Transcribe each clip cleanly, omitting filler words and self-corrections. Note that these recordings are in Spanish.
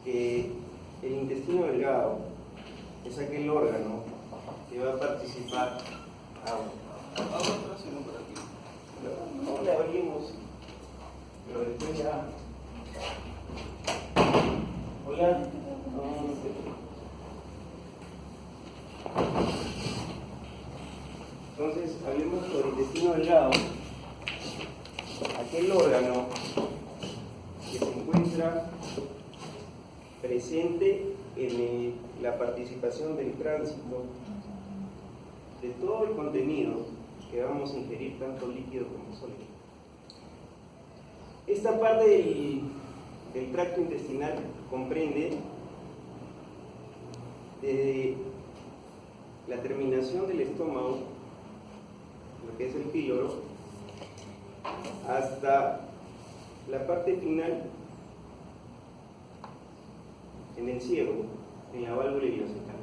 que el intestino delgado es aquel órgano que va a participar. No le abrimos, pero después ya. Hola. Entonces, hablemos sobre el intestino delgado, aquel órgano que se encuentra presente en la participación del tránsito de todo el contenido que vamos a ingerir, tanto líquido como sólido. Esta parte del tracto intestinal comprende desde la terminación del estómago, lo que es el píloro, hasta la parte final en el ciego, en la válvula ileocecal.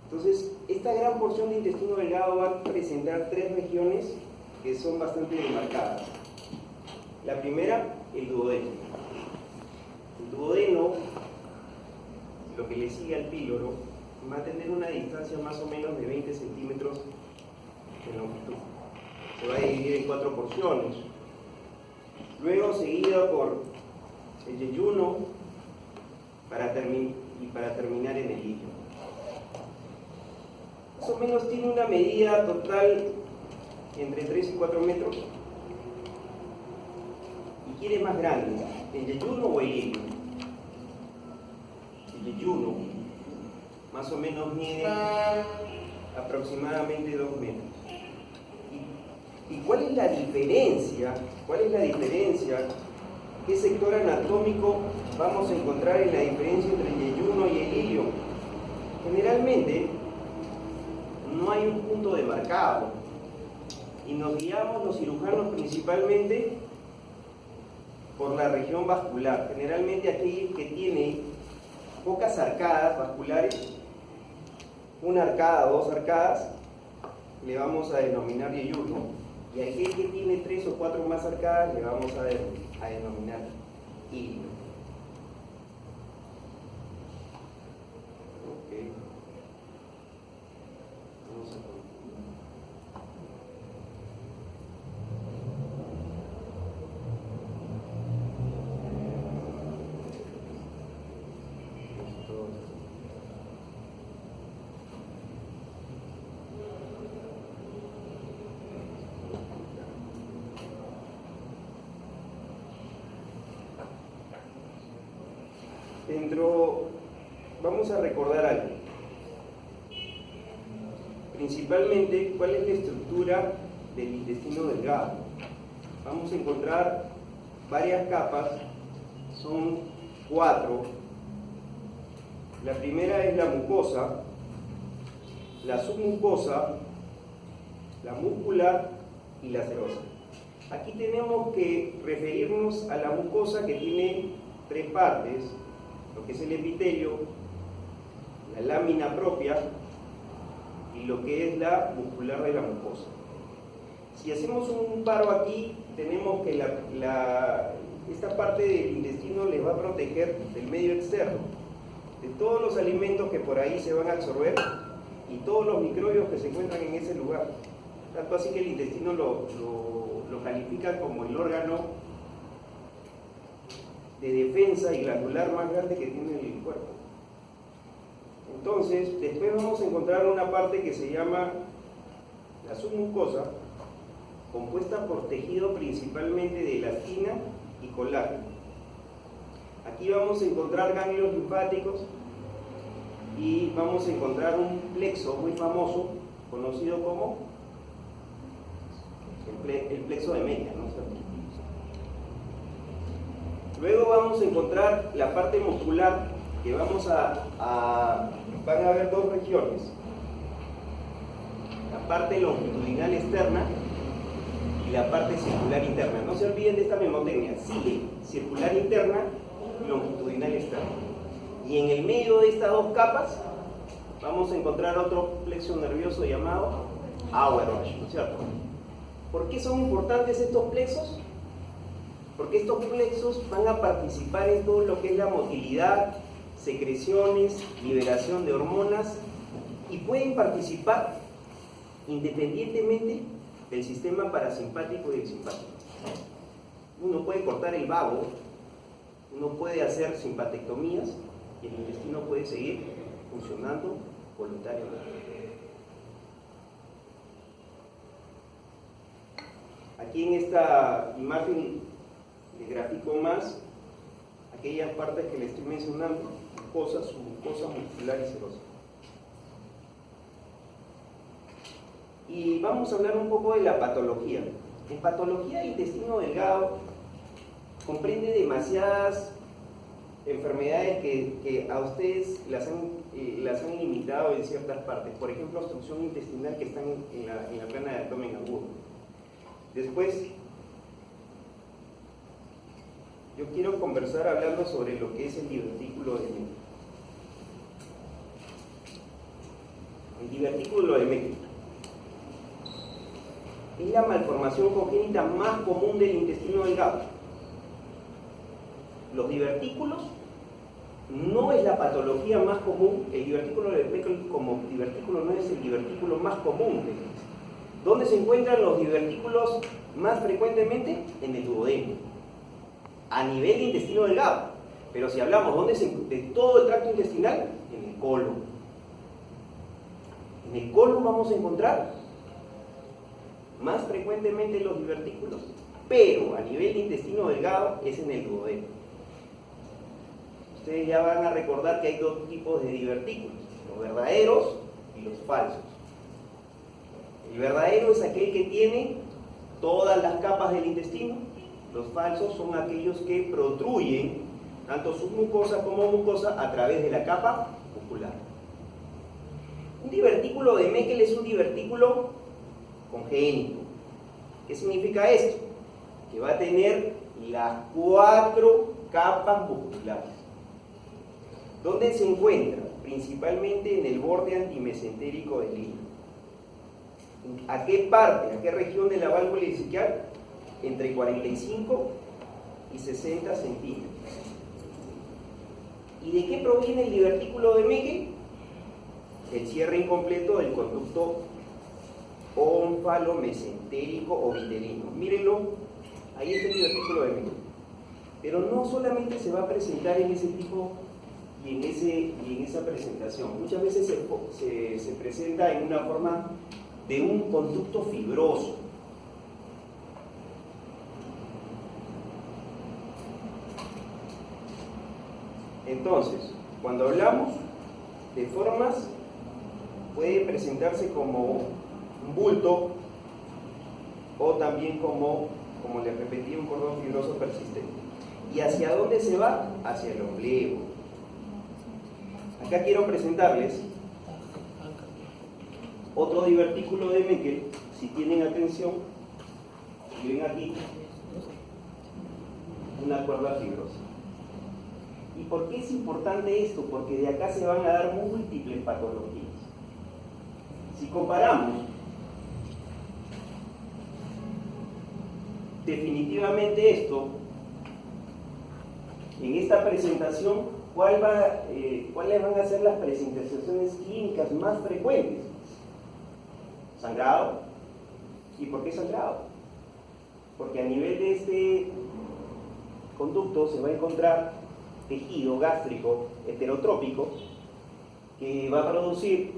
Entonces, esta gran porción de intestino delgado va a presentar tres regiones que son bastante demarcadas. La primera, el duodeno. El duodeno, lo que le sigue al píloro, va a tener una distancia más o menos de 20 centímetros de longitud. Se va a dividir en 4 porciones. Luego, seguido por el yeyuno, para terminar en el ilio. Más o menos tiene una medida total entre 3 y 4 metros. ¿Y quién es más grande? ¿El yeyuno o el ilio? El yeyuno más o menos mide aproximadamente 2 metros. ¿Y cuál es la diferencia? ¿Cuál es la diferencia? ¿Qué sector anatómico vamos a encontrar en la diferencia entre el yeyuno y el ilio? Generalmente no hay un punto demarcado y nos guiamos los cirujanos principalmente por la región vascular. Generalmente aquel que tiene pocas arcadas vasculares, una arcada o 2 arcadas, le vamos a denominar yeyuno, y aquel que tiene 3 o 4 más arcadas le vamos a denominar ilio. Okay. Vamos a continuar. Vamos a recordar algo. Principalmente, ¿cuál es la estructura del intestino delgado? Vamos a encontrar varias capas, son 4. La primera es la mucosa, la submucosa, la muscular y la serosa. Aquí tenemos que referirnos a la mucosa, que tiene 3 partes, lo que es el epitelio, la lámina propia y lo que es la muscular de la mucosa. Si hacemos un paro aquí, tenemos que esta parte del intestino les va a proteger del medio externo, de todos los alimentos que por ahí se van a absorber y todos los microbios que se encuentran en ese lugar. Tanto así que el intestino lo califica como el órgano de defensa y glandular más grande que tiene el cuerpo. Entonces, después vamos a encontrar una parte que se llama la submucosa, compuesta por tejido principalmente de elastina y colágeno. Aquí vamos a encontrar ganglios linfáticos y vamos a encontrar un plexo muy famoso, conocido como el plexo de Menia, ¿no? Luego vamos a encontrar la parte muscular, que van a haber 2 regiones. La parte longitudinal externa y la parte circular interna. No se olviden de esta memotecnia, sigue circular interna y longitudinal externa. Y en el medio de estas 2 capas vamos a encontrar otro plexo nervioso llamado Auerbach, ¿no es cierto? ¿Por qué son importantes estos plexos? porque estos plexos van a participar en todo lo que es la motilidad, secreciones, liberación de hormonas, y pueden participar independientemente del sistema parasimpático y el simpático. Uno puede cortar el vago, uno puede hacer simpatectomías y el intestino puede seguir funcionando voluntariamente. Aquí en esta imagen le grafico más aquellas partes que le estoy mencionando, mucosa, submucosa, muscular y serosa. Y vamos a hablar un poco de la patología. En patología del intestino delgado comprende demasiadas enfermedades que a ustedes las han limitado en ciertas partes. Por ejemplo, obstrucción intestinal, que están en la plana de abdomen agudo. Después, yo quiero conversar hablando sobre lo que es el divertículo de Meckel. El divertículo de Meckel es la malformación congénita más común del intestino delgado. Los divertículos no es la patología más común. El divertículo de Meckel como divertículo no es el divertículo más común. ¿Dónde se encuentran los divertículos más frecuentemente? En el duodeno, a nivel de intestino delgado. Pero si hablamos de todo el tracto intestinal, en el colon. En el colon vamos a encontrar más frecuentemente los divertículos, pero a nivel de intestino delgado es en el duodeno. Ustedes ya van a recordar que hay dos tipos de divertículos, los verdaderos y los falsos. El verdadero es aquel que tiene todas las capas del intestino. Los falsos son aquellos que protruyen tanto submucosa como mucosa a través de la capa muscular. Un divertículo de Meckel es un divertículo congénito. ¿Qué significa esto? Que va a tener las 4 capas musculares. ¿Dónde se encuentra? Principalmente en el borde antimesentérico del hígado. ¿A qué parte, a qué región de la válvula isquial? Entre 45 y 60 centímetros. ¿Y de qué proviene el divertículo de Meckel? El cierre incompleto del conducto ónfalo-mesentérico o vitelino. Mírenlo, ahí está el divertículo de Meckel. Pero no solamente se va a presentar en ese tipo y en esa presentación. Muchas veces se presenta en una forma de un conducto fibroso. Entonces, cuando hablamos de formas, puede presentarse como un bulto o también como les repetí, un cordón fibroso persistente. ¿Y hacia dónde se va? Hacia el ombligo. Acá quiero presentarles otro divertículo de Meckel. Si tienen atención, y ven aquí una cuerda fibrosa. ¿Y por qué es importante esto? Porque de acá se van a dar múltiples patologías. Si comparamos, definitivamente esto, en esta presentación, ¿cuáles van a ser las presentaciones clínicas más frecuentes? Sangrado. ¿Y por qué sangrado? Porque a nivel de este conducto se va a encontrar tejido gástrico heterotrópico que va a producir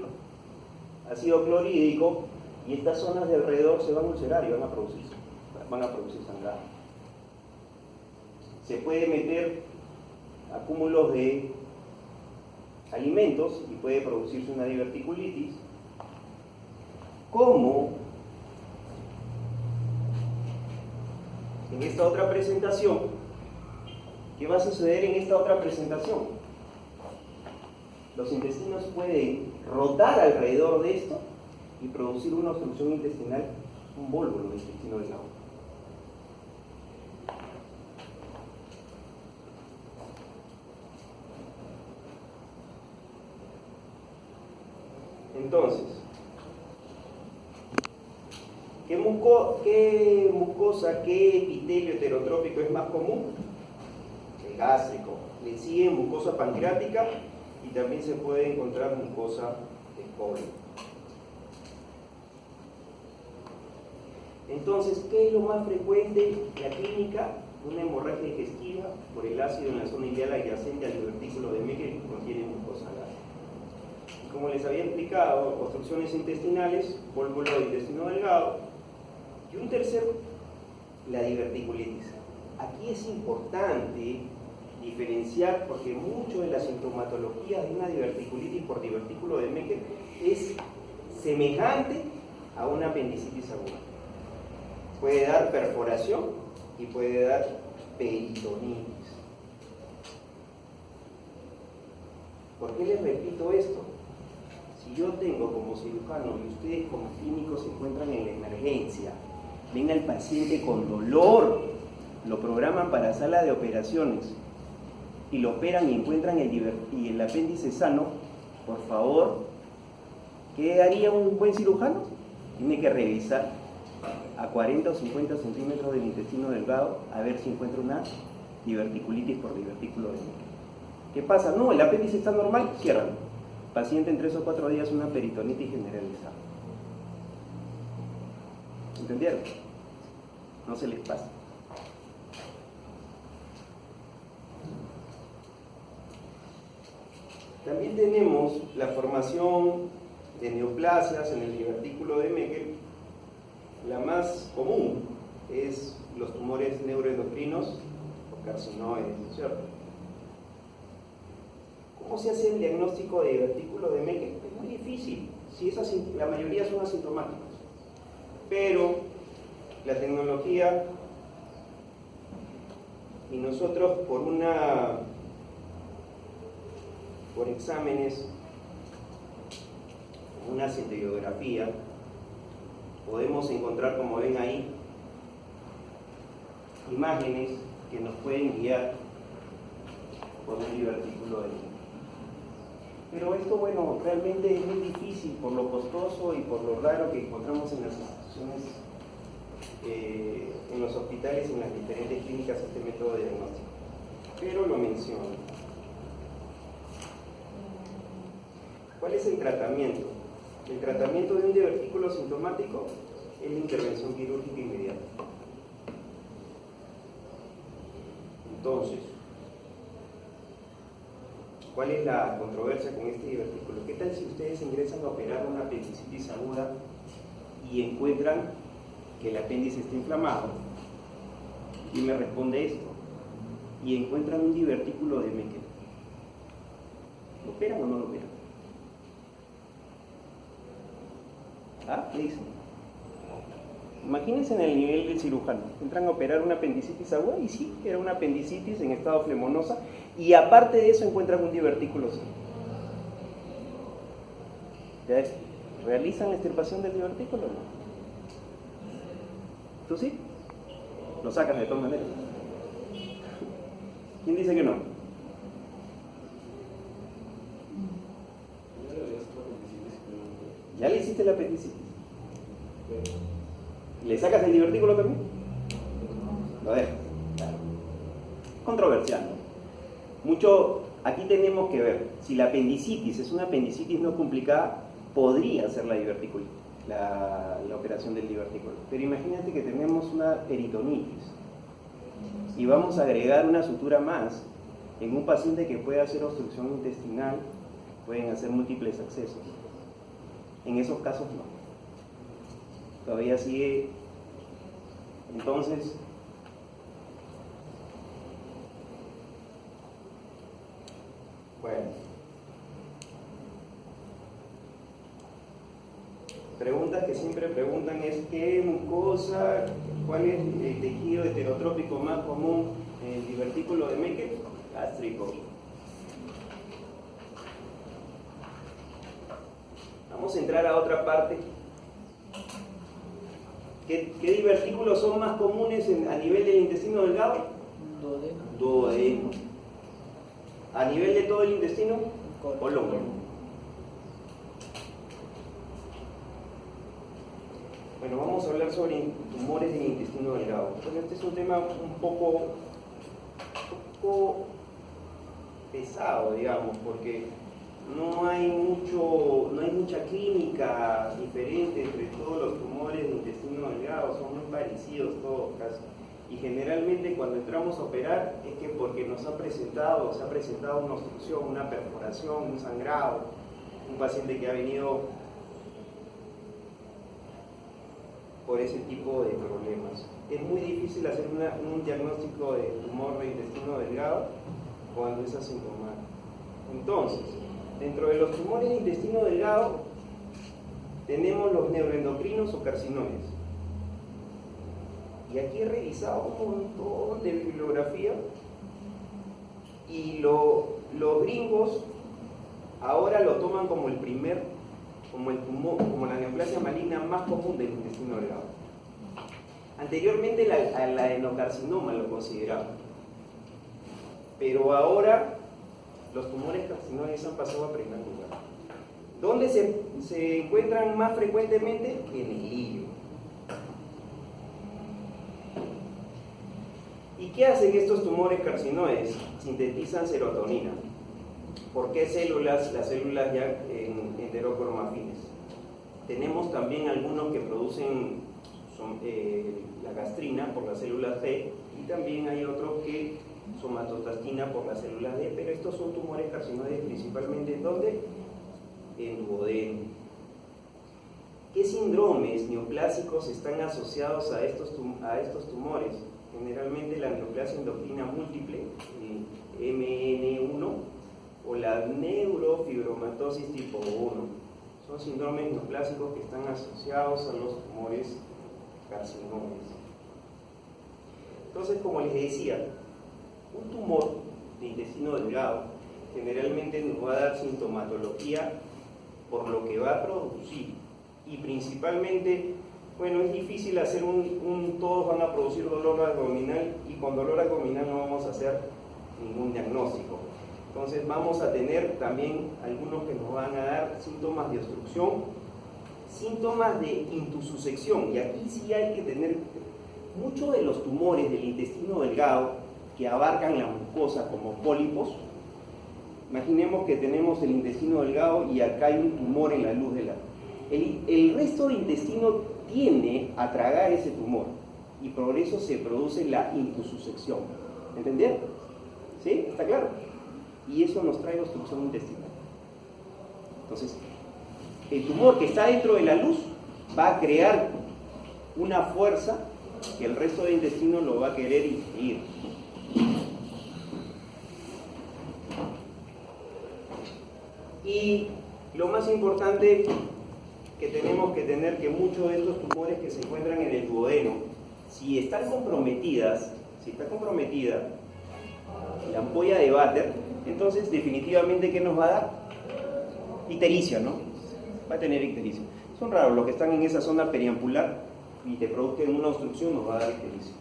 ácido clorhídrico, y estas zonas de alrededor se van a ulcerar y van a producir sangrado. Se puede meter acúmulos de alimentos y puede producirse una diverticulitis. Como en esta otra presentación, ¿qué va a suceder en esta otra presentación? Los intestinos pueden rotar alrededor de esto y producir una obstrucción intestinal, un vólvulo de intestino delgado. Entonces, ¿Qué mucosa, qué epitelio heterotrópico es más común? El gástrico. Le sigue mucosa pancreática y también se puede encontrar mucosa de colon. Entonces, ¿qué es lo más frecuente en la clínica? Una hemorragia digestiva por el ácido en la zona ileal adyacente al divertículo de Meckel que contiene mucosa gástrica. Y como les había explicado, obstrucciones intestinales, pólvulo de intestino delgado, y un tercero, la diverticulitis. Aquí es importante diferenciar porque mucho de la sintomatología de una diverticulitis por divertículo de Meckel es semejante a una apendicitis aguda. Puede dar perforación y puede dar peritonitis. ¿Por qué les repito esto? Si yo tengo como cirujano y ustedes como clínicos se encuentran en la emergencia, ven al paciente con dolor, lo programan para sala de operaciones y lo operan y encuentran el apéndice sano, por favor, ¿qué haría un buen cirujano? Tiene que revisar a 40 o 50 centímetros del intestino delgado a ver si encuentra una diverticulitis por divertículo de Meckel. ¿Qué pasa? No, el apéndice está normal, ciérralo. Paciente en 3 o 4 días una peritonitis generalizada. ¿Entendieron? No se les pasa. También tenemos la formación de neoplasias en el divertículo de Meckel. La más común es los tumores neuroendocrinos o carcinoides, ¿cierto? ¿Cómo se hace el diagnóstico de divertículo de Meckel? Es muy difícil, si la mayoría son asintomáticos. Pero la tecnología y nosotros por exámenes, una centellografía, podemos encontrar, como ven ahí, imágenes que nos pueden guiar por un divertículo de Meckel. Pero esto, bueno, realmente es muy difícil por lo costoso y por lo raro que encontramos en las instituciones, en los hospitales y en las diferentes clínicas este método de diagnóstico. Pero lo menciono. ¿Cuál es el tratamiento? El tratamiento de un divertículo sintomático es la intervención quirúrgica inmediata. Entonces, ¿cuál es la controversia con este divertículo? ¿Qué tal si ustedes ingresan a operar una apendicitis aguda y encuentran que el apéndice está inflamado? Y me responde esto. Y encuentran un divertículo de Meckel. ¿Lo operan o no lo operan? ¿Ah? ¿Qué dicen? Imagínense en el nivel del cirujano. Entran a operar una apendicitis aguda y sí, era una apendicitis en estado flemonosa y aparte de eso encuentran un divertículo sano. ¿Realizan la extirpación del divertículo o no? ¿Tú sí? Lo sacas de todas maneras. ¿Quién dice que no? ¿Ya le hiciste la apendicitis? ¿Le sacas el divertículo también? Lo dejas. Claro. Controversial, ¿no? Aquí tenemos que ver, si la apendicitis es una apendicitis no complicada, podría ser la divertículo, la operación del divertículo. Pero imagínate que tenemos una peritonitis y vamos a agregar una sutura más en un paciente que puede hacer obstrucción intestinal, pueden hacer múltiples accesos. En esos casos no. Todavía sigue. Entonces, bueno, preguntas que siempre preguntan es ¿qué mucosa, cuál es el tejido heterotrópico más común en el divertículo de Meckel? Gástrico. Vamos a entrar a otra parte. ¿Qué divertículos son más comunes a nivel del intestino delgado? Duodeno. A nivel de todo el intestino, colon. Bueno, Bueno, vamos a hablar sobre tumores del intestino delgado. Bueno, este es un tema un poco pesado, digamos, porque no hay mucha clínica diferente entre todos los tumores del intestino delgado, son muy parecidos todos casi. Y generalmente cuando entramos a operar es que porque se ha presentado una obstrucción, una perforación, un sangrado, un paciente que ha venido por ese tipo de problemas. Es muy difícil hacer un diagnóstico de tumor de intestino delgado cuando es asintomático. Entonces, dentro de los tumores de intestino delgado tenemos los neuroendocrinos o carcinoides. Y aquí he revisado un montón de bibliografía y los gringos ahora lo toman como el tumor, como la neoplasia maligna más común del intestino delgado. Anteriormente el adenocarcinoma lo consideraban, pero ahora los tumores carcinoides han pasado a primer lugar. ¿Dónde se encuentran más frecuentemente? En el hígado. ¿Y qué hacen estos tumores carcinoides? Sintetizan serotonina. ¿Por qué células? Las células ya enterocromafines. Tenemos también algunos que producen la gastrina por las células T, y también hay otros que somatostatina por las células D, pero estos son tumores carcinoides principalmente ¿dónde? En duodeno. ¿Qué síndromes neoplásicos están asociados a estos tumores? Generalmente la neoplasia endocrina múltiple, MN1, o la neurofibromatosis tipo 1. Son síndromes neoplásicos que están asociados a los tumores carcinoides. Entonces, como les decía, un tumor de intestino delgado generalmente nos va a dar sintomatología por lo que va a producir, y principalmente, bueno, es difícil hacer todos van a producir dolor abdominal, y con dolor abdominal no vamos a hacer ningún diagnóstico. Entonces vamos a tener también algunos que nos van a dar síntomas de obstrucción, síntomas de intussusección, y aquí sí hay que tener muchos de los tumores del intestino delgado que abarcan la mucosa como pólipos. Imaginemos que tenemos el intestino delgado y acá hay un tumor en la luz de la... El resto del intestino tiende a tragar ese tumor, y por eso se produce la intussusección. ¿Entendieron? ¿Sí? ¿Está claro? Y eso nos trae obstrucción intestinal. Entonces, el tumor que está dentro de la luz va a crear una fuerza que el resto del intestino lo va a querer ingerir. Y lo más importante que tenemos que tener, que muchos de estos tumores que se encuentran en el duodeno, si está comprometida la ampolla de Vater, entonces definitivamente ¿qué nos va a dar? Ictericia, ¿no? Va a tener ictericia. Son raros los que están en esa zona periampular y te produzcan una obstrucción, nos va a dar ictericia.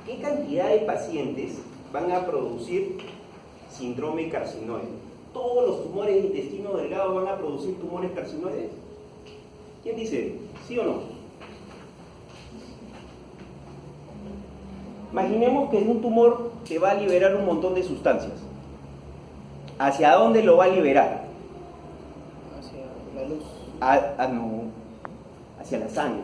¿Qué cantidad de pacientes van a producir síndrome carcinoide? ¿Todos los tumores de intestino delgado van a producir tumores carcinoides? ¿Quién dice? ¿Sí o no? Imaginemos que es un tumor que va a liberar un montón de sustancias. ¿Hacia dónde lo va a liberar? Hacia la luz. No, hacia la sangre.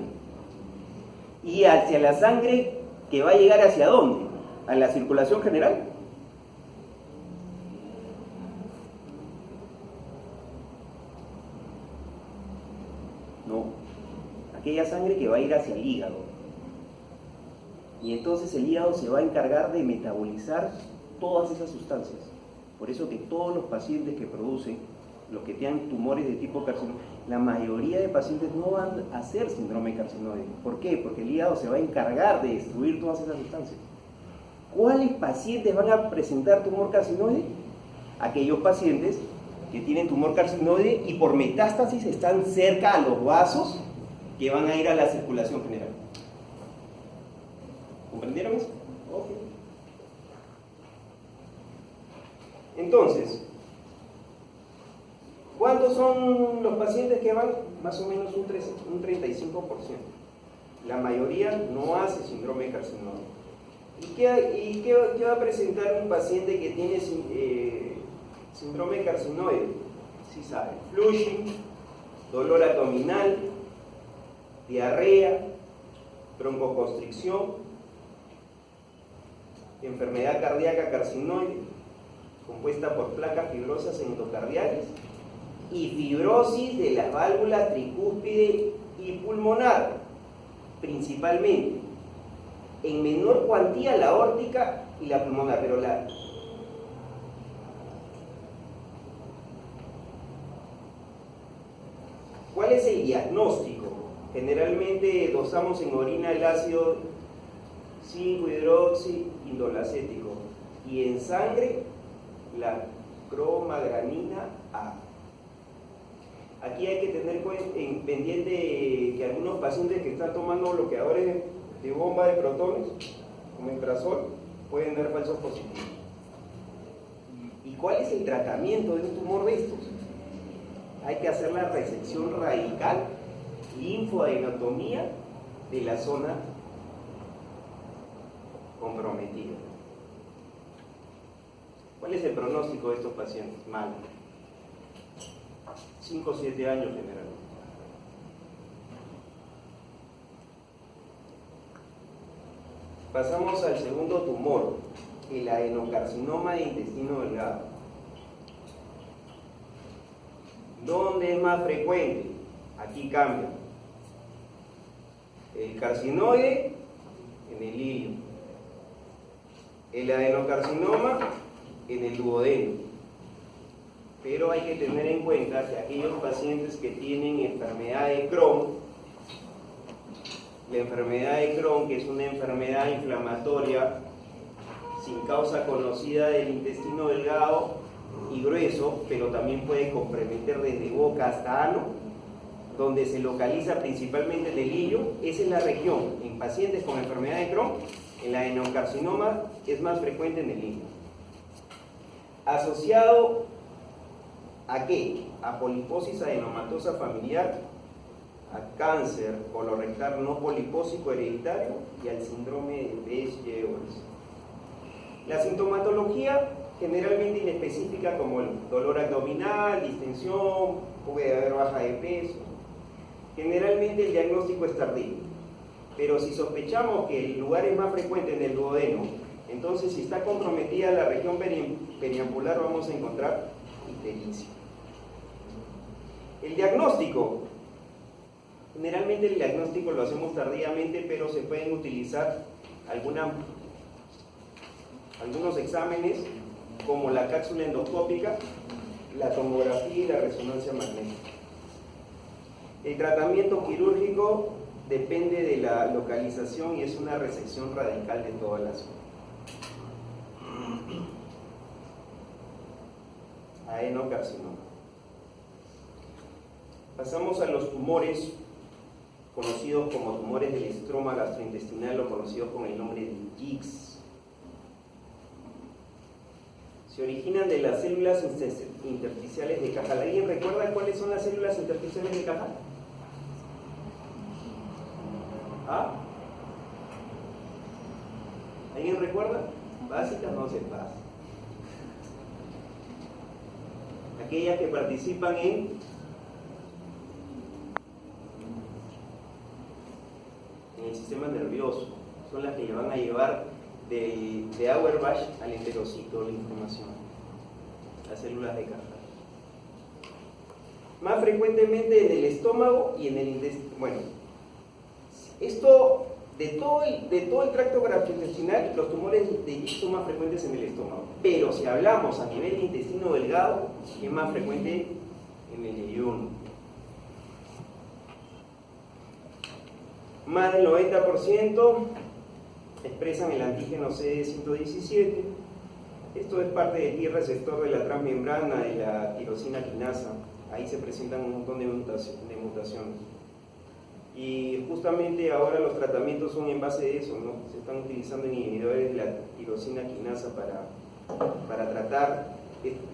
¿Y hacia la sangre que va a llegar hacia dónde? ¿A la circulación general? No, aquella sangre que va a ir hacia el hígado. Y entonces el hígado se va a encargar de metabolizar todas esas sustancias. Por eso que todos los pacientes que producen, los que tienen tumores de tipo carcinoide, la mayoría de pacientes no van a hacer síndrome carcinoide. ¿Por qué? Porque el hígado se va a encargar de destruir todas esas sustancias. ¿Cuáles pacientes van a presentar tumor carcinoide? Aquellos pacientes que tienen tumor carcinoide y por metástasis están cerca a los vasos que van a ir a la circulación general. ¿Comprendieron eso? Ok. Entonces, ¿cuántos son los pacientes que van más o menos un 35%. La mayoría no hace síndrome carcinóide. ¿Y qué va a presentar un paciente que tiene síndrome carcinoide? Sí sabe, flushing, dolor abdominal, diarrea, broncoconstricción, enfermedad cardíaca carcinoide, compuesta por placas fibrosas endocardiales y fibrosis de las válvulas tricúspide y pulmonar, principalmente. En menor cuantía la aórtica y la pulmonar, pero ¿cuál es el diagnóstico? Generalmente dosamos en orina el ácido 5-hidroxiindolacético y en sangre la cromagranina A. Aquí hay que tener pendiente que algunos pacientes que están tomando bloqueadores de bomba de protones, como omeprazol, pueden dar falsos positivos. ¿Y cuál es el tratamiento de un tumor de estos? Hay que hacer la resección radical, linfoadenotomía de la zona comprometida. ¿Cuál es el pronóstico de estos pacientes? Malo. 5 o 7 años generalmente. Pasamos al segundo tumor, el adenocarcinoma de intestino delgado. ¿Dónde es más frecuente? Aquí cambia. El carcinoide en el hilo, el adenocarcinoma en el duodeno. Pero hay que tener en cuenta que aquellos pacientes que tienen enfermedad de Crohn, la enfermedad de Crohn, que es una enfermedad inflamatoria sin causa conocida del intestino delgado y grueso, pero también puede comprometer desde boca hasta ano, donde se localiza principalmente en el hillo. Esa es la región. En pacientes con enfermedad de Crohn, el adenocarcinoma es más frecuente en el hillo. ¿Asociado a qué? A poliposis adenomatosa familiar, a cáncer colorectal no polipósico hereditario y al síndrome de Best-Jeols. La sintomatología generalmente inespecífica, como el dolor abdominal, distensión, puede haber baja de peso. Generalmente el diagnóstico es tardío, pero si sospechamos que el lugar es más frecuente en el duodeno, entonces si está comprometida la región periambular vamos a encontrar ictericia. El diagnóstico. Generalmente el diagnóstico lo hacemos tardíamente, pero se pueden utilizar algunos exámenes como la cápsula endoscópica, la tomografía y la resonancia magnética. El tratamiento quirúrgico depende de la localización y es una resección radical de toda la zona. Adenocarcinoma. Pasamos a los tumores conocidos como tumores del estroma gastrointestinal o conocidos con el nombre de JICS. Se originan de las células intersticiales de Cajal. ¿Alguien recuerda cuáles son las células intersticiales de Cajal? ¿Ah? ¿Alguien recuerda? Básicas no se pasa. Aquellas que participan en el sistema nervioso, son las que le van a llevar de Auerbach al enterocito la información, las células de Cajal. Más frecuentemente en el estómago y en el intestino. Bueno, esto de todo el tracto gastrointestinal, los tumores de JICS son más frecuentes en el estómago, pero si hablamos a nivel de intestino delgado, es más frecuente en el yeyuno. Más del 90% expresan el antígeno CD117. Esto es parte del T receptor de la transmembrana de la tirosina quinasa. Ahí se presentan un montón de mutaciones. Y justamente ahora los tratamientos son en base de eso, ¿no? Se están utilizando inhibidores de la tirosina quinasa para tratar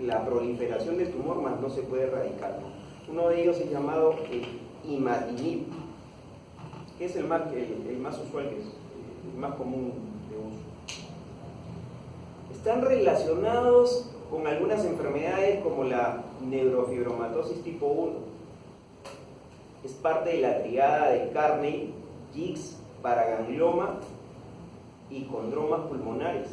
la proliferación del tumor, más no se puede erradicar. Uno de ellos es llamado imatinib, que es el más usual, que es el más común de uso. Están relacionados con algunas enfermedades como la neurofibromatosis tipo 1. Es parte de la triada de Carney, Hicks, paraganglioma y condromas pulmonares.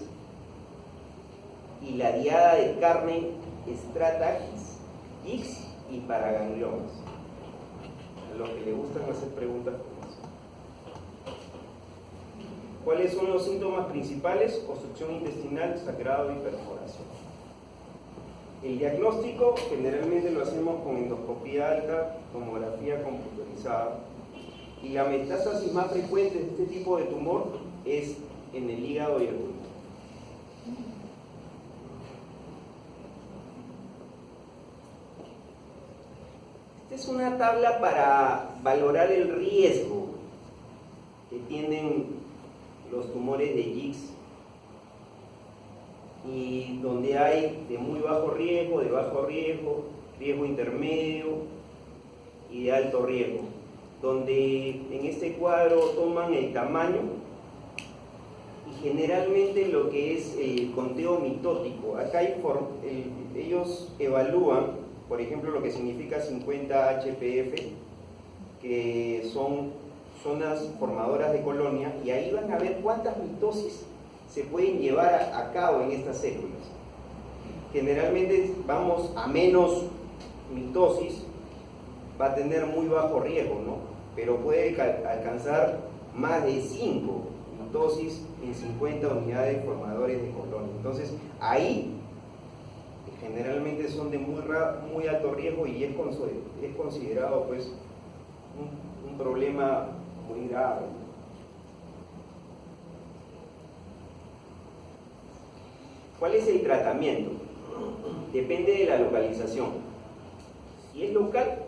Y la diada de Carney, Stratagis, Hicks y paragangliomas. A los que le gustan hacer preguntas como eso. ¿Cuáles son los síntomas principales? Obstrucción intestinal, sangrado y perforación. El diagnóstico generalmente lo hacemos con endoscopía alta, tomografía computarizada, y la metástasis más frecuente de este tipo de tumor es en el hígado y el pulmón. Esta es una tabla para valorar el riesgo que tienen los tumores de Hicks, y donde hay de muy bajo riesgo, de bajo riesgo, riesgo intermedio y de alto riesgo, donde en este cuadro toman el tamaño y generalmente lo que es el conteo mitótico. Acá ellos evalúan, por ejemplo, lo que significa 50 HPF, que son zonas formadoras de colonia, y ahí van a ver cuántas mitosis se pueden llevar a cabo en estas células. Generalmente vamos a menos mitosis, va a tener muy bajo riesgo, ¿no? Pero puede alcanzar más de 5 mitosis en 50 unidades formadores de colonia. Entonces ahí generalmente son de muy alto riesgo y es considerado pues un problema muy grave. ¿Cuál es el tratamiento? Depende de la localización. Si es local,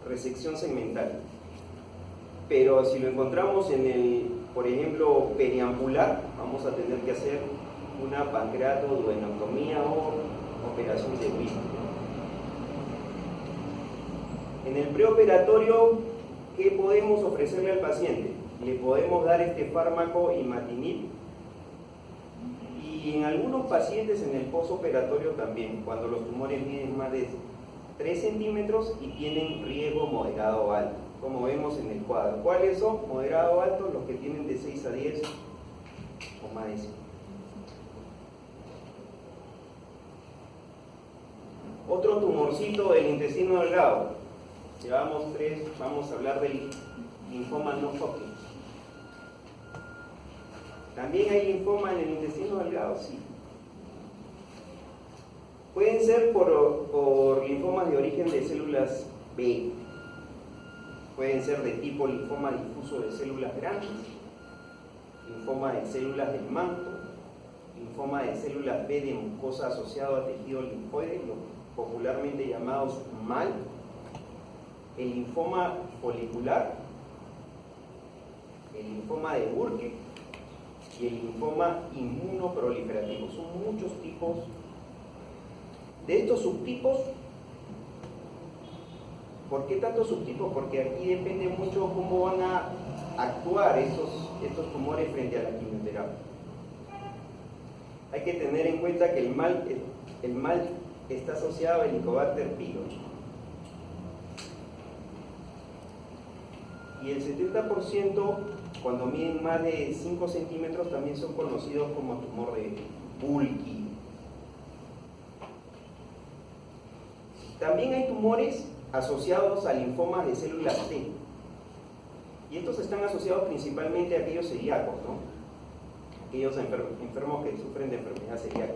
resección segmental. Pero si lo encontramos en el, por ejemplo, periambular, vamos a tener que hacer una pancreatoduodenectomía o operación de Witt. En el preoperatorio, ¿qué podemos ofrecerle al paciente? Le podemos dar este fármaco imatinib, y en algunos pacientes en el postoperatorio también, cuando los tumores miden más de 3 centímetros y tienen riesgo moderado o alto, como vemos en el cuadro. ¿Cuáles son? Moderado o alto, los que tienen de 6 a 10 o más de 5. Otro tumorcito del intestino delgado. Llevamos 3, vamos a hablar del linfoma no Hodgkin. ¿También hay linfoma en el intestino delgado? Sí. Pueden ser por linfomas de origen de células B. Pueden ser de tipo linfoma difuso de células grandes, linfoma de células del manto, linfoma de células B de mucosa asociado a tejido linfoide, popularmente llamados MAL, el linfoma folicular, el linfoma de Burkitt y el linfoma inmunoproliferativo. Son muchos tipos. De estos subtipos, ¿por qué tantos subtipos? Porque aquí depende mucho cómo van a actuar estos tumores frente a la quimioterapia. Hay que tener en cuenta que el mal está asociado al Helicobacter pylori. Y el 70%, cuando miden más de 5 centímetros, también son conocidos como tumor de Burkitt. También hay tumores asociados a linfomas de células T. Y estos están asociados principalmente a aquellos celíacos, ¿no? Aquellos enfermos que sufren de enfermedad celíaca.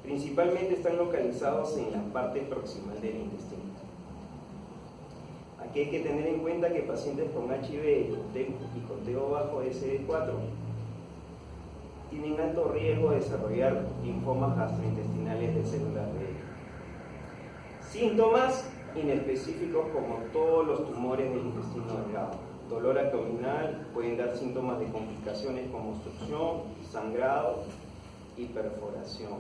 Principalmente están localizados en la parte proximal del intestino. Aquí hay que tener en cuenta que pacientes con HIV y conteo bajo de CD4 tienen alto riesgo de desarrollar linfomas gastrointestinales de células B. Síntomas inespecíficos como todos los tumores del intestino delgado. Dolor abdominal, pueden dar síntomas de complicaciones como obstrucción, sangrado y perforación.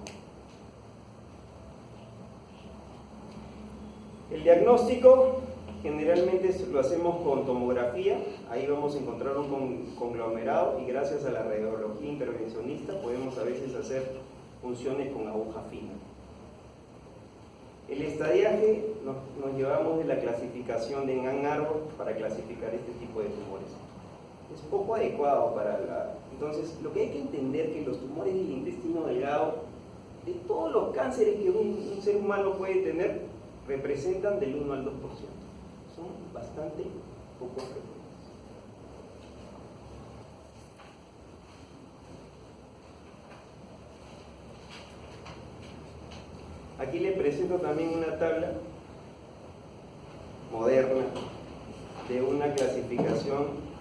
El diagnóstico Generalmente lo hacemos con tomografía, ahí vamos a encontrar un conglomerado y gracias a la radiología intervencionista podemos a veces hacer funciones con aguja fina. El estadiaje nos llevamos de la clasificación de Engan-Arbor para clasificar este tipo de tumores. Es poco adecuado para la... Entonces, lo que hay que entender es que los tumores del intestino delgado, de todos los cánceres que un ser humano puede tener, representan del 1 al 2%. Son bastante poco frecuentes. Aquí les presento también una tabla moderna de una clasificación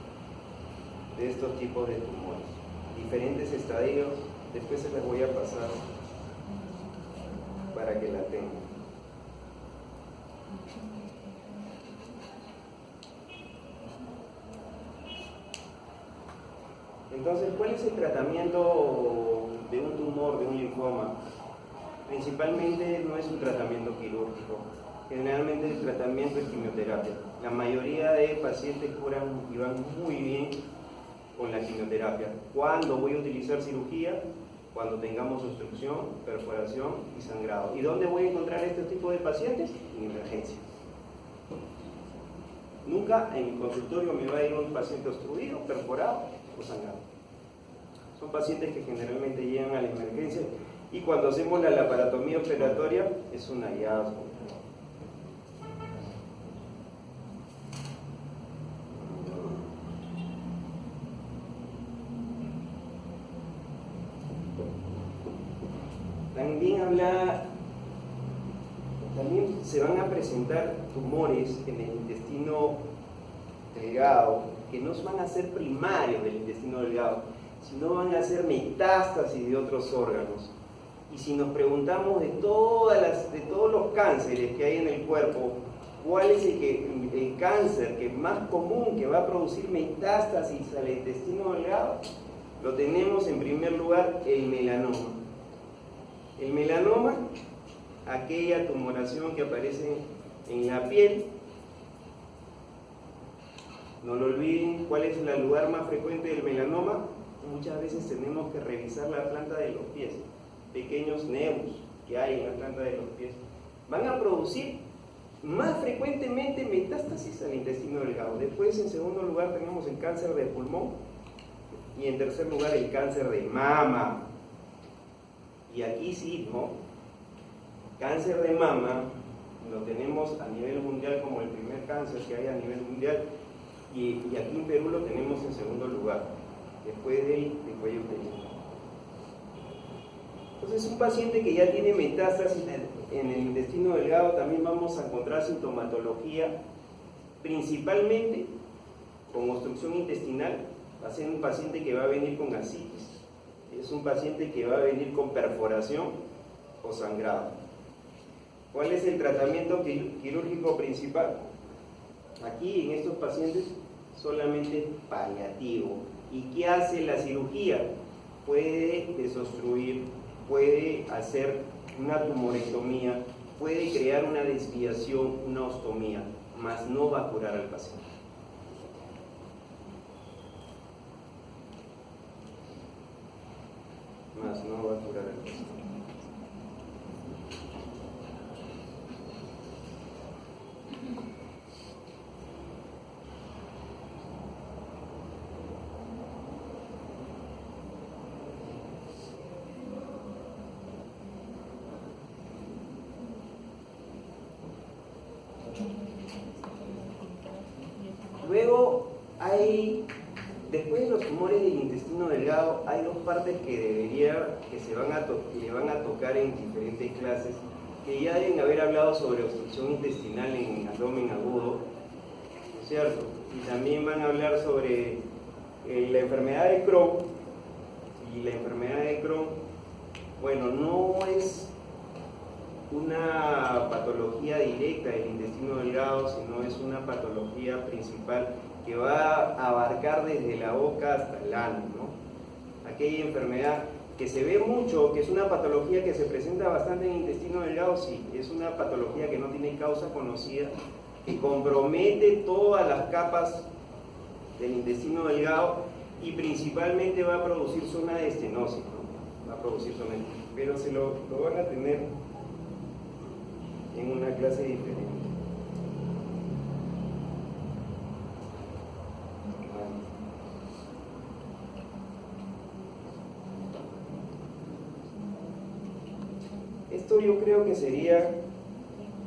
de estos tipos de tumores. Diferentes estadios, después se las voy a pasar para que la tengan. Entonces, ¿cuál es el tratamiento de un tumor, de un linfoma? Principalmente no es un tratamiento quirúrgico, generalmente el tratamiento es quimioterapia. La mayoría de pacientes curan y van muy bien con la quimioterapia. ¿Cuándo voy a utilizar cirugía? Cuando tengamos obstrucción, perforación y sangrado. ¿Y dónde voy a encontrar este tipo de pacientes? En emergencia. Nunca en mi consultorio me va a ir un paciente obstruido, perforado o sangrado. Son pacientes que generalmente llegan a la emergencia y cuando hacemos la laparotomía operatoria es un hallazgo. También se van a presentar tumores en el intestino delgado que no van a ser primarios del intestino delgado, sino van a ser metástasis de otros órganos. Y si nos preguntamos de todos los cánceres que hay en el cuerpo, ¿cuál es el cáncer que más común que va a producir metástasis al intestino delgado? Lo tenemos en primer lugar el melanoma. El melanoma, aquella tumoración que aparece en la piel. No lo olviden, ¿cuál es el lugar más frecuente del melanoma? Muchas veces tenemos que revisar la planta de los pies. Pequeños nevos que hay en la planta de los pies van a producir más frecuentemente metástasis al intestino delgado. Después, en segundo lugar, tenemos el cáncer de pulmón y en tercer lugar el cáncer de mama. Y aquí sí, ¿no? Cáncer de mama lo tenemos a nivel mundial como el primer cáncer que hay a nivel mundial y aquí en Perú lo tenemos en segundo lugar, después del cuello uterino. Entonces, un paciente que ya tiene metástasis en el intestino delgado, también vamos a encontrar sintomatología, principalmente con obstrucción intestinal. Va a ser un paciente que va a venir con ascitis, es un paciente que va a venir con perforación o sangrado. ¿Cuál es el tratamiento quirúrgico principal? Aquí, en estos pacientes, solamente paliativo. ¿Y qué hace la cirugía? Puede desobstruir, puede hacer una tumorectomía, puede crear una desviación, una ostomía, mas no va a curar al paciente. Mas no va a curar al paciente. Luego después de los tumores del intestino delgado, hay dos partes que le van a tocar en diferentes clases, que ya deben haber hablado sobre obstrucción intestinal en abdomen agudo, ¿no es cierto? Y también van a hablar sobre la enfermedad de Crohn, y la enfermedad de Crohn, bueno, no es una patología directa del intestino delgado, sino es una patología principal que va a abarcar desde la boca hasta el ano, ¿no? Aquella enfermedad que se ve mucho, que es una patología que se presenta bastante en el intestino delgado, sí, es una patología que no tiene causa conocida, que compromete todas las capas del intestino delgado y principalmente va a producir zona de estenosis, ¿no? Va a producir zona de... pero se lo van a tener en una clase diferente. Esto yo creo que sería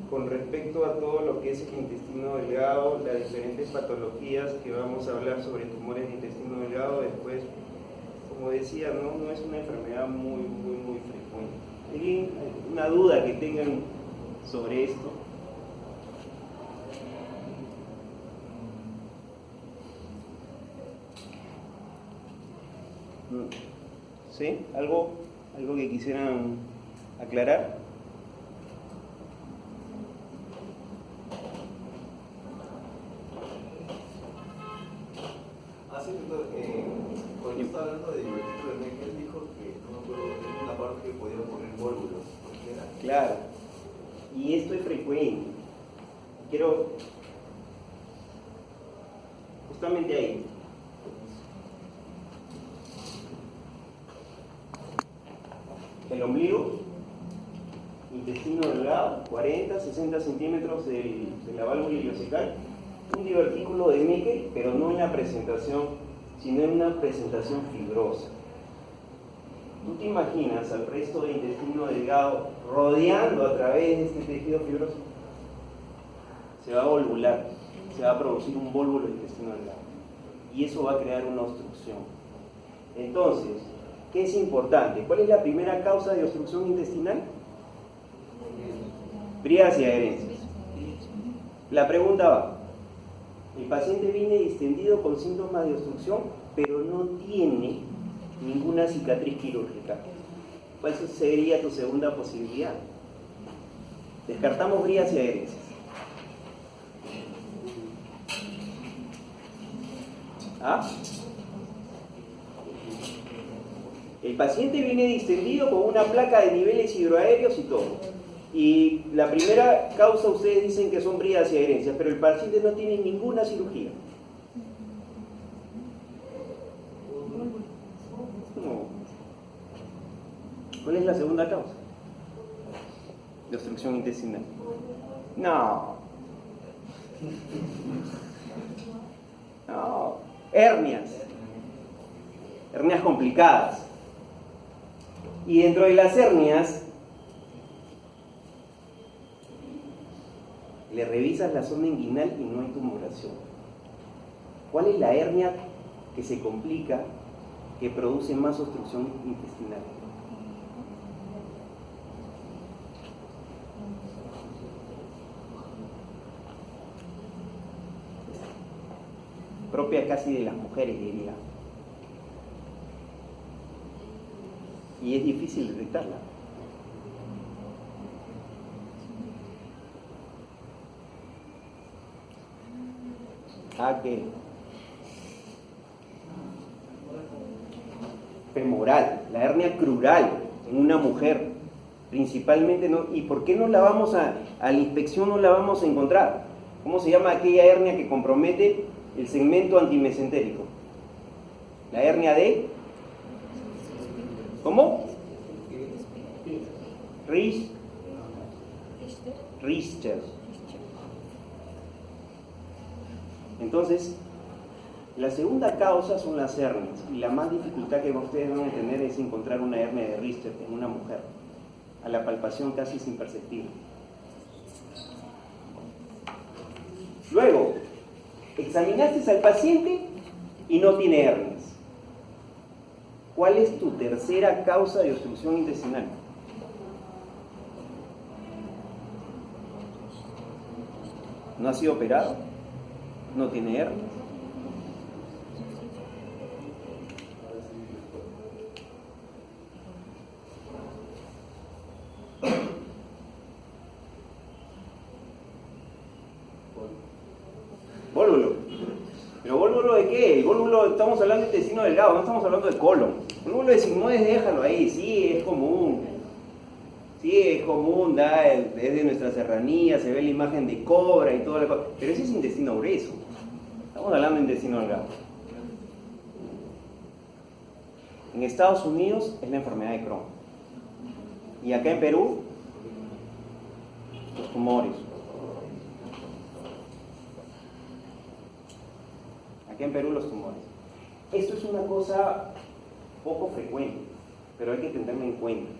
con respecto a todo lo que es el intestino delgado, las diferentes patologías que vamos a hablar sobre tumores de intestino delgado. Después, como decía, no es una enfermedad muy frecuente. ¿Alguien, una duda que tengan sobre esto? ¿Sí? ¿Algo que quisieran aclarar? Cuando yo estaba hablando de divertículo de Meckel, dijo que no me acuerdo, en una parte que podía poner vólvulos. ¿Por qué era? Claro, y esto es frecuente. Quiero justamente ahí. El ombligo, intestino delgado, 40, 60 centímetros de la válvula ileocecal, un divertículo de Meckel, pero no en la presentación, sino en una presentación fibrosa. ¿Tú te imaginas al resto del intestino delgado rodeando a través de este tejido fibroso? Se va a volvular, se va a producir un vólvulo de intestino delgado. Y eso va a crear una obstrucción. Entonces, ¿qué es importante? ¿Cuál es la primera causa de obstrucción intestinal? Bridas y adherencias. La pregunta va: el paciente viene distendido con síntomas de obstrucción, pero no tiene ninguna cicatriz quirúrgica. ¿Cuál sería tu segunda posibilidad? Descartamos bridas y adherencias. ¿Ah? El paciente viene distendido con una placa de niveles hidroaéreos y todo. Y la primera causa ustedes dicen que son bridas y adherencias, pero el paciente no tiene ninguna cirugía. No. ¿Cuál es la segunda causa de obstrucción intestinal? No. No. Hernias. Hernias complicadas. Y dentro de las hernias, le revisas la zona inguinal y no hay tumoración. ¿Cuál es la hernia que se complica, que produce más obstrucción intestinal? Propia casi de las mujeres, diría. Y es difícil detectarla. ¿Qué? Femoral, la hernia crural en una mujer, principalmente, ¿no? ¿Y por qué no la vamos a la inspección no la vamos a encontrar? ¿Cómo se llama aquella hernia que compromete el segmento antimesentérico? La hernia de... ¿Cómo? Richter. Entonces, la segunda causa son las hernias, y la más dificultad que ustedes van a tener es encontrar una hernia de Richter en una mujer. A la palpación casi es imperceptible. Luego, examinaste al paciente y no tiene hernias. ¿Cuál es tu tercera causa de obstrucción intestinal? ¿No ha sido operado? ¿No tiene hernias? Vólvulo. ¿Pero vólvulo de qué? El vólvulo, estamos hablando de intestino delgado, no estamos hablando de colon. El vólvulo de sigmoides, déjalo ahí, sí, es común. Sí, es común, es de nuestra serranía, se ve la imagen de cobra y toda la cosa, pero ese es intestino grueso. Estamos hablando de intestino delgado. En Estados Unidos es la enfermedad de Crohn. Y acá en Perú, los tumores. Acá en Perú los tumores. Esto es una cosa poco frecuente, pero hay que tenerlo en cuenta.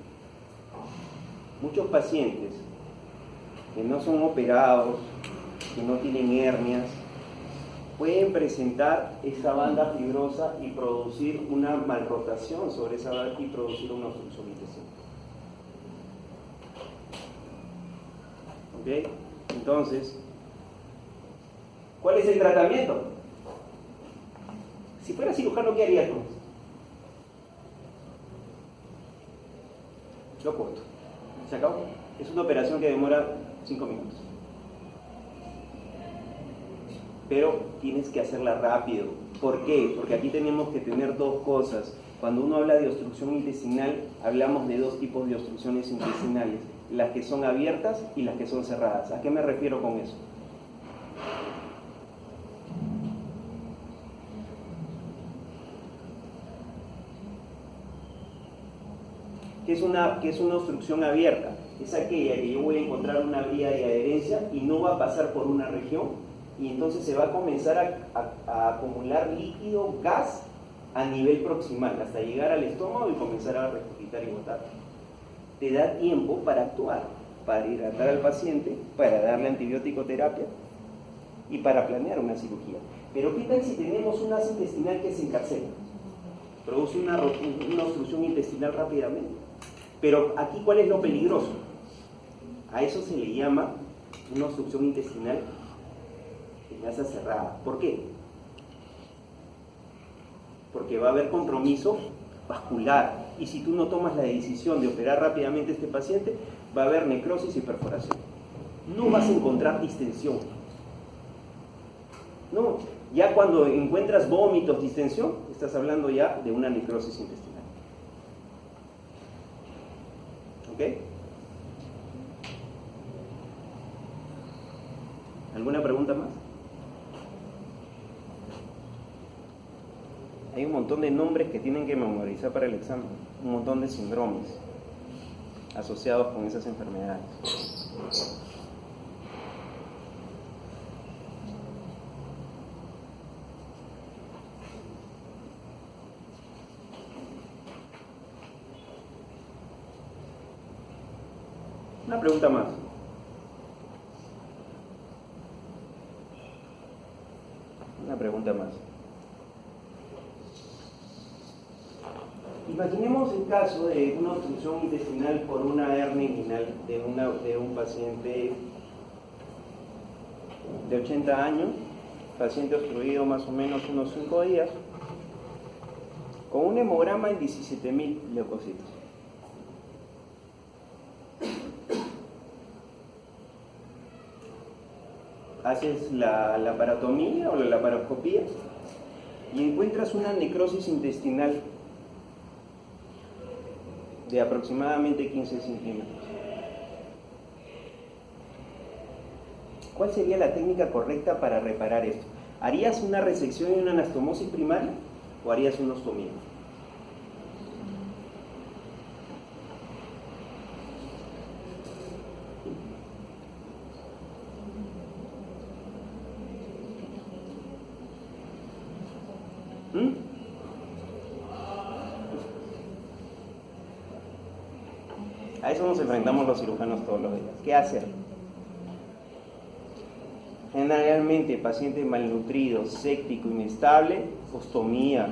Muchos pacientes que no son operados, que no tienen hernias, pueden presentar esa banda fibrosa y producir una malrotación sobre esa banda y producir una obstrucción intestinal. ¿Ok? Entonces, ¿cuál es el tratamiento? Si fuera cirujano, ¿qué haría con esto? Lo corto. ¿Se acabó? Es una operación que demora 5 minutos. Pero tienes que hacerla rápido. ¿Por qué? Porque aquí tenemos que tener dos cosas. Cuando uno habla de obstrucción intestinal, hablamos de dos tipos de obstrucciones intestinales. Las que son abiertas y las que son cerradas. ¿A qué me refiero con eso? ¿Qué es una obstrucción abierta? Es aquella que yo voy a encontrar una vía de adherencia y no va a pasar por una región y entonces se va a comenzar a acumular líquido, gas a nivel proximal hasta llegar al estómago y comenzar a regurgitar y botar. Te da tiempo para actuar, para hidratar al paciente, para darle antibiótico terapia y para planear una cirugía. Pero ¿qué tal si tenemos un asa intestinal que se encarcela? Produce una obstrucción intestinal rápidamente. Pero aquí, ¿cuál es lo peligroso? A eso se le llama una obstrucción intestinal en asa cerrada. ¿Por qué? Porque va a haber compromiso vascular. Y si tú no tomas la decisión de operar rápidamente a este paciente, va a haber necrosis y perforación. No vas a encontrar distensión. No, ya cuando encuentras vómitos, distensión, estás hablando ya de una necrosis intestinal. ¿Ok? ¿Alguna pregunta más? Hay un montón de nombres que tienen que memorizar para el examen, un montón de síndromes asociados con esas enfermedades. Una pregunta más. Una pregunta más. Imaginemos el caso de una obstrucción intestinal por una hernia inguinal de un paciente de 80 años, paciente obstruido más o menos unos 5 días, con un hemograma en 17.000 leucocitos. Haces la laparotomía o la laparoscopía y encuentras una necrosis intestinal de aproximadamente 15 centímetros. ¿Cuál sería la técnica correcta para reparar esto? ¿Harías una resección y una anastomosis primaria o harías una ostomía? A eso nos enfrentamos los cirujanos todos los días. ¿Qué hacer? Generalmente, paciente malnutrido, séptico, inestable, ostomía.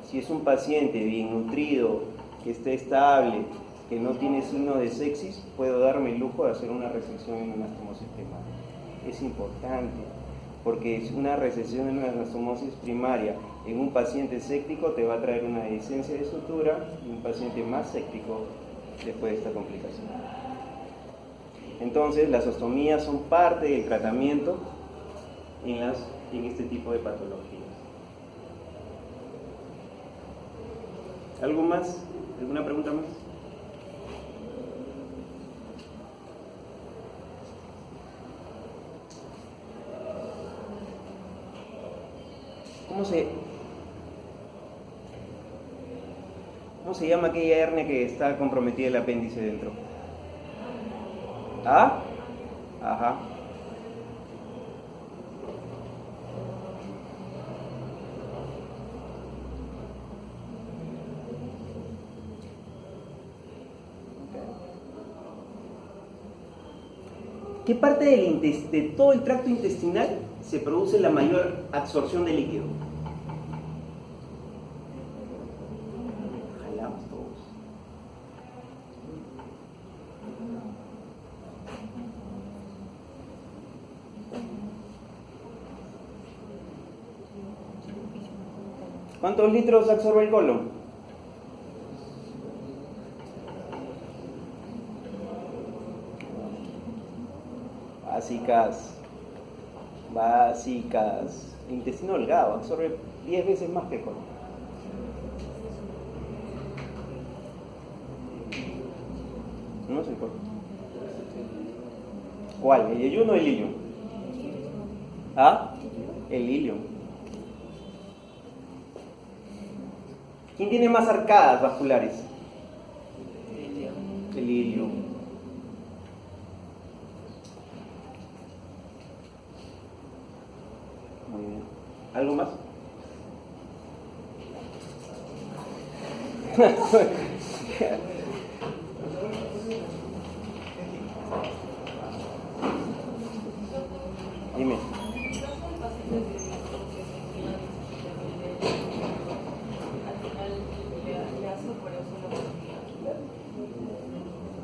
Si es un paciente bien nutrido, que esté estable, que no tiene signo de sepsis, puedo darme el lujo de hacer una resección en una anastomosis primaria. Es importante, porque una resección en una anastomosis primaria en un paciente séptico te va a traer una dehiscencia de sutura y un paciente más séptico después de esta complicación. Entonces, las ostomías son parte del tratamiento en este tipo de patologías. ¿Algo más? ¿Alguna pregunta más? ¿Cómo se llama aquella hernia que está comprometida el apéndice dentro? ¿Ah? Ajá. ¿Qué parte de todo el tracto intestinal se produce la mayor absorción de líquido? Jalamos todos. ¿Cuántos litros absorbe el colon? Básicas. El intestino delgado absorbe 10 veces más que el colon. No es el colon. ¿Cuál? ¿El yeyuno o el ilium? ¿Ah? El ilium. ¿Quién tiene más arcadas vasculares? El ilium. Muy bien. ¿Algo más? Dime.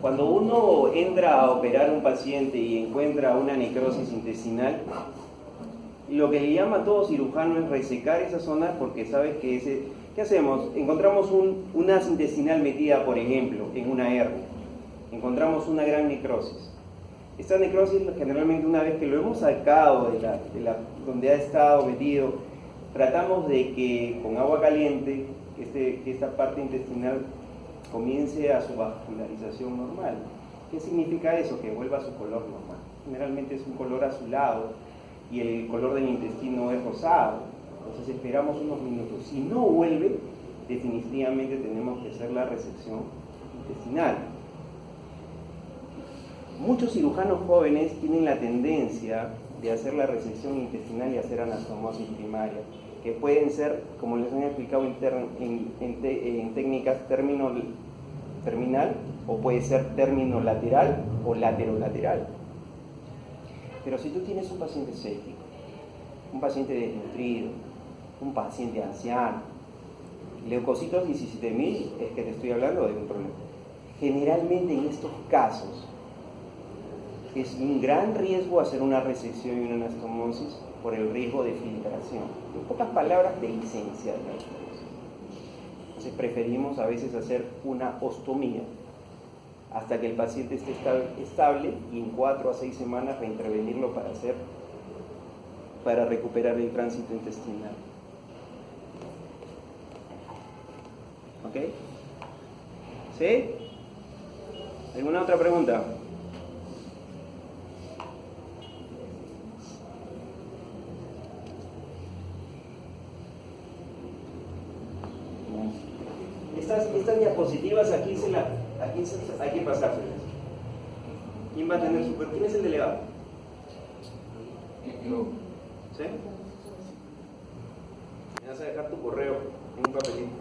Cuando uno entra a operar a un paciente y encuentra una necrosis intestinal, lo que le llama a todo cirujano es resecar esa zona, porque sabes que ¿qué hacemos? Encontramos un asa intestinal metida, por ejemplo, en una hernia. Encontramos una gran necrosis. Esta necrosis, generalmente, una vez que lo hemos sacado donde ha estado metido, tratamos de que con agua caliente que esta parte intestinal comience a su vascularización normal. ¿Qué significa eso? Que vuelva a su color normal. Generalmente es un color azulado y el color del intestino es rosado. Entonces esperamos unos minutos. Si no vuelve, definitivamente tenemos que hacer la resección intestinal. Muchos cirujanos jóvenes tienen la tendencia de hacer la resección intestinal y hacer anastomosis primaria, que pueden ser, como les he explicado en técnicas terminal, o puede ser término lateral o laterolateral. Pero si tú tienes un paciente séptico, un paciente desnutrido, un paciente anciano, leucocitos 17.000, es que te estoy hablando de un problema. Generalmente en estos casos es un gran riesgo hacer una resección y una anastomosis por el riesgo de filtración. En pocas palabras, de licencia de la anastomosis. Entonces preferimos a veces hacer una ostomía hasta que el paciente esté estable y en 4 a 6 semanas reintervenirlo para recuperar el tránsito intestinal. ¿Ok? ¿Sí? ¿Alguna otra pregunta? Estas diapositivas aquí hay que pasárselas. ¿Quién va a tener ¿Quién es el delegado? ¿Sí? Me vas a dejar tu correo en un papelito.